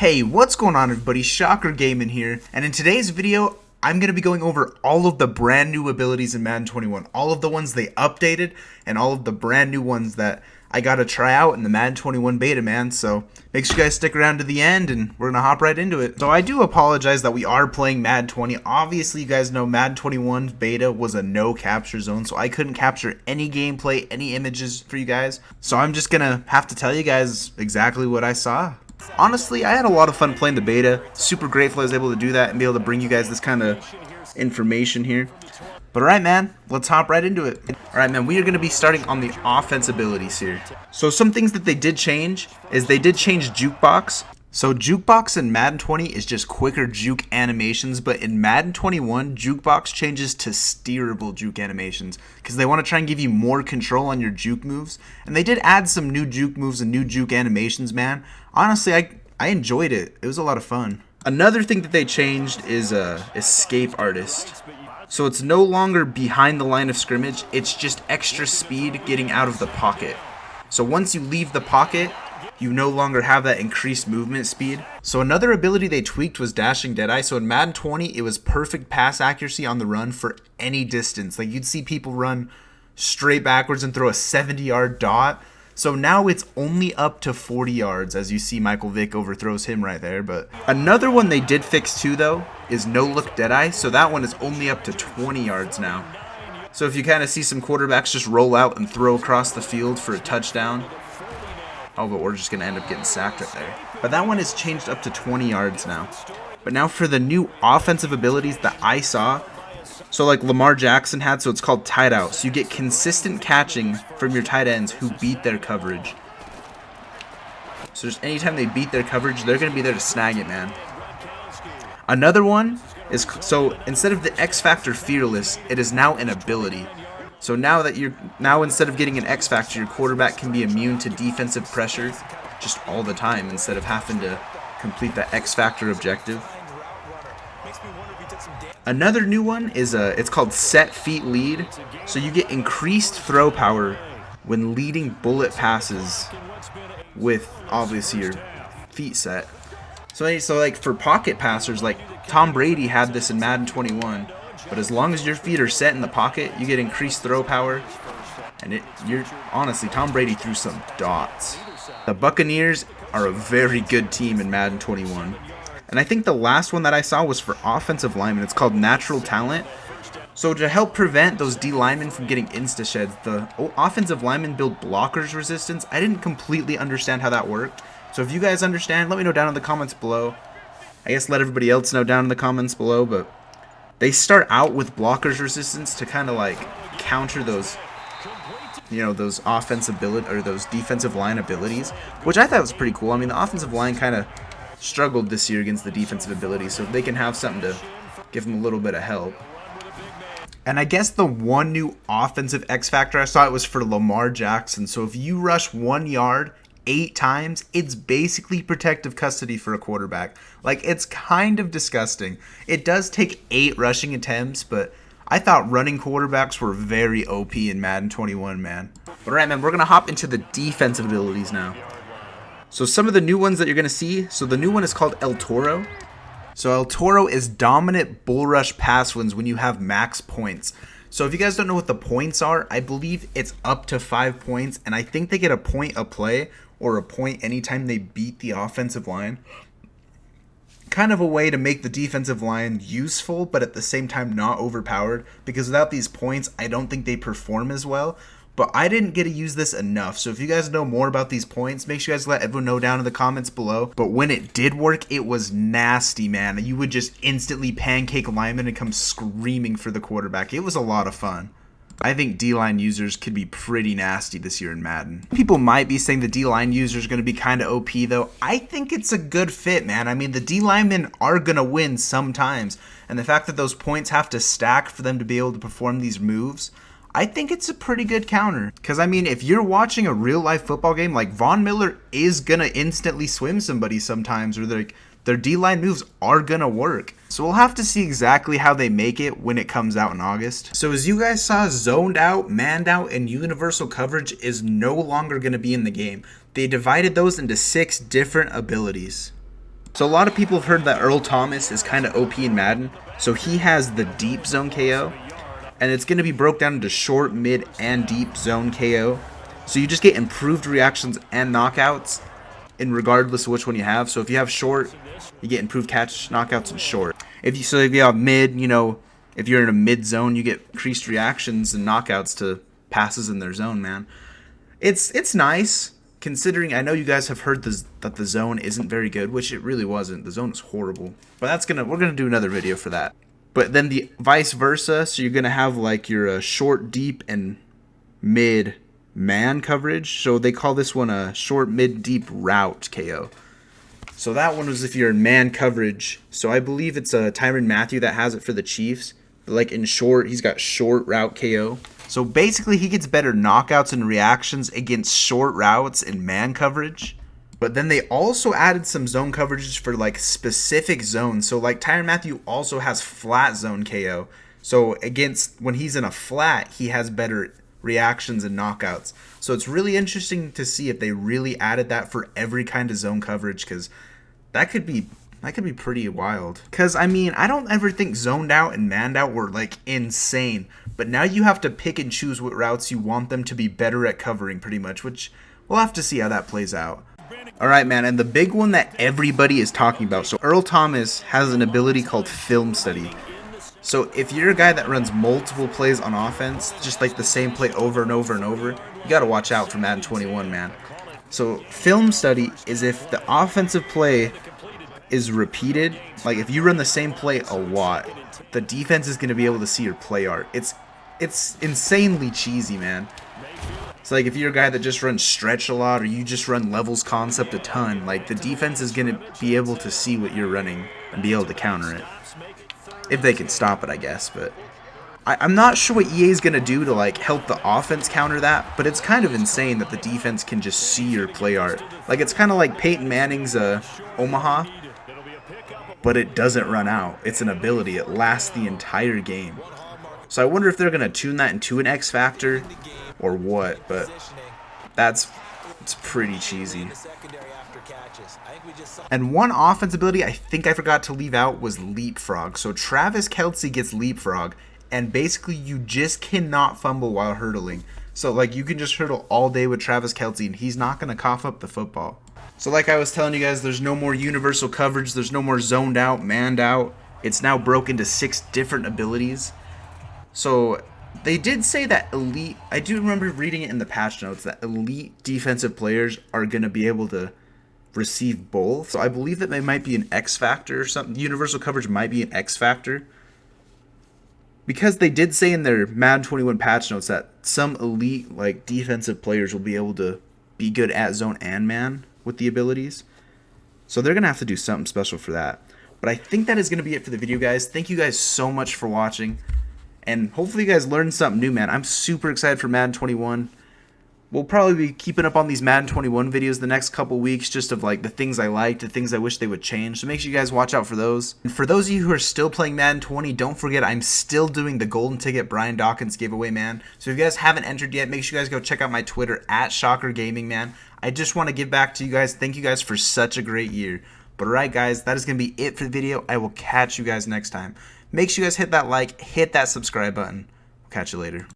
Hey, what's going on everybody? Shocker Gaming here, and in today's video, I'm going to be going over all of the brand new abilities in Madden 21. All of the ones they updated, and all of the brand new ones that I got to try out in the Madden 21 beta, man. So make sure you guys stick around to the end, and we're going to hop right into it. So I do apologize that we are playing Madden 20. Obviously, you guys know Madden 21 beta was a no capture zone, so I couldn't capture any gameplay, any images for you guys. So I'm just going to have to tell you guys exactly what I saw. Honestly, I had a lot of fun playing the beta. Super grateful I was able to do that and be able to bring you guys this kind of information here. But alright, man, let's hop right into it. Alright, man, we are going to be starting on the offense abilities here. So some things that they did change is they did change Jukebox. So Jukebox in Madden 20 is just quicker juke animations, but in Madden 21, Jukebox changes to steerable juke animations because they want to try and give you more control on your juke moves. And they did add some new juke moves and new juke animations, man. Honestly, I enjoyed it. It was a lot of fun. Another thing that they changed is Escape Artist. So it's no longer behind the line of scrimmage, it's just extra speed getting out of the pocket. So once you leave the pocket, you no longer have that increased movement speed. So another ability they tweaked was dashing Deadeye. So in Madden 20, it was perfect pass accuracy on the run for any distance. Like you'd see people run straight backwards and throw a 70-yard dot. So now it's only up to 40 yards, as you see Michael Vick overthrows him right there. But another one they did fix too, though, is no-look Deadeye. So that one is only up to 20 yards now. So if you kind of see some quarterbacks just roll out and throw across the field for a touchdown, oh, but we're just going to end up getting sacked right there. But that one is changed up to 20 yards now. But now for the new offensive abilities that I saw, so like Lamar Jackson had, so it's called tight out. So you get consistent catching from your tight ends who beat their coverage. So just anytime they beat their coverage, they're going to be there to snag it, man. Another one is, so instead of the X Factor Fearless, it is now an ability. So now instead of getting an X Factor, your quarterback can be immune to defensive pressure just all the time instead of having to complete the X Factor objective. Another new one is it's called Set Feet Lead. So you get increased throw power when leading bullet passes with obviously your feet set. So like for pocket passers, like Tom Brady had this in Madden 21. But as long as your feet are set in the pocket, you get increased throw power. And you're honestly, Tom Brady threw some dots. The Buccaneers are a very good team in Madden 21. And I think the last one that I saw was for offensive linemen. It's called Natural Talent. So to help prevent those D linemen from getting insta-sheds, the offensive linemen build blockers resistance. I didn't completely understand how that worked. So if you guys understand, let me know down in the comments below. I guess let everybody else know down in the comments below, but they start out with blockers resistance to kind of like counter those, you know, those offensive ability or those defensive line abilities, which I thought was pretty cool. I mean, the offensive line kind of struggled this year against the defensive abilities, so they can have something to give them a little bit of help. And I guess the one new offensive X Factor I saw, it was for Lamar Jackson. So if you rush 1 yard 8 times, it's basically protective custody for a quarterback. Like, it's kind of disgusting. It does take 8 rushing attempts, but I thought running quarterbacks were very OP in Madden 21, man. But alright, man, we're going to hop into the defensive abilities now. So some of the new ones that you're going to see, so the new one is called El Toro. So El Toro is dominant bull rush pass wins when you have max points. So if you guys don't know what the points are, I believe it's up to 5 points, and I think they get a point a play or a point anytime they beat the offensive line. Kind of a way to make the defensive line useful, but at the same time not overpowered, because without these points, I don't think they perform as well. But I didn't get to use this enough, so if you guys know more about these points, make sure you guys let everyone know down in the comments below. But when it did work, it was nasty, man. You would just instantly pancake linemen and come screaming for the quarterback. It was a lot of fun. I think D-line users could be pretty nasty this year in Madden. People might be saying the D-line users are going to be kind of OP, though. I think it's a good fit, man. I mean, the D-linemen are going to win sometimes, and the fact that those points have to stack for them to be able to perform these moves, I think it's a pretty good counter. Because, I mean, if you're watching a real-life football game, like, Von Miller is going to instantly swim somebody sometimes, or their D-line moves are going to work. So we'll have to see exactly how they make it when it comes out in August. So as you guys saw, zoned out, manned out, and universal coverage is no longer going to be in the game. They divided those into 6 different abilities. So a lot of people have heard that Earl Thomas is kind of OP in Madden. So he has the deep zone KO. And it's going to be broke down into short, mid, and deep zone KO. So you just get improved reactions and knockouts in regardless of which one you have. So if you have short, you get improved catch, knockouts, and short. If you have mid, you know, if you're in a mid zone, you get increased reactions and knockouts to passes in their zone, man. It's nice, considering I know you guys have heard that the zone isn't very good, which it really wasn't. The zone is horrible. But we're gonna do another video for that. But then the vice versa, so you're gonna have like your short, deep, and mid man coverage. So they call this one a short, mid, deep route KO. So that one was if you're in man coverage. So I believe it's Tyrann Mathieu that has it for the Chiefs. But like in short, he's got short route KO. So basically he gets better knockouts and reactions against short routes and man coverage. But then they also added some zone coverages for like specific zones. So like Tyrann Mathieu also has flat zone KO. So when he's in a flat, he has better reactions and knockouts. So it's really interesting to see if they really added that for every kind of zone coverage, because that could be pretty wild. Because I mean, I don't ever think zoned out and manned out were like insane, but now you have to pick and choose what routes you want them to be better at covering, pretty much, which we'll have to see how that plays out. Alright, man, and the big one that everybody is talking about. So Earl Thomas has an ability called film study. So if you're a guy that runs multiple plays on offense, just like the same play over and over and over, you gotta watch out for Madden 21, man. So film study is if the offensive play is repeated, like if you run the same play a lot, the defense is gonna be able to see your play art. It's insanely cheesy, man. It's like if you're a guy that just runs stretch a lot, or you just run levels concept a ton, like the defense is gonna be able to see what you're running and be able to counter it. If they can stop it, I guess, but I'm not sure what EA is going to do to like help the offense counter that, but it's kind of insane that the defense can just see your play art. Like it's kind of like Peyton Manning's Omaha, but it doesn't run out. It's an ability. It lasts the entire game. So I wonder if they're going to tune that into an X Factor or what, but it's pretty cheesy. And one offense ability I think I forgot to leave out was leapfrog. So Travis Kelce gets leapfrog, and basically you just cannot fumble while hurdling. So like you can just hurdle all day with Travis Kelce and he's not going to cough up the football. So like I was telling you guys, there's no more universal coverage. There's no more zoned out, manned out. It's now broken into 6 different abilities. So they did say that elite, I do remember reading it in the patch notes, that elite defensive players are going to be able to receive both. So I believe that they might be an X factor or something. Universal coverage might be an X factor, because they did say in their Madden 21 patch notes that some elite like defensive players will be able to be good at zone and man with the abilities. So they're gonna have to do something special for that. But I think that is gonna be it for the video, guys. Thank you guys so much for watching, and hopefully you guys learned something new, man. I'm super excited for Madden 21. We'll probably be keeping up on these Madden 21 videos the next couple weeks, just of like the things I liked, the things I wish they would change. So make sure you guys watch out for those. And for those of you who are still playing Madden 20, don't forget I'm still doing the Golden Ticket Brian Dawkins giveaway, man. So if you guys haven't entered yet, make sure you guys go check out my Twitter @shockergaming, man. I just want to give back to you guys. Thank you guys for such a great year. But alright guys, that is going to be it for the video. I will catch you guys next time. Make sure you guys hit that like, hit that subscribe button. I'll catch you later.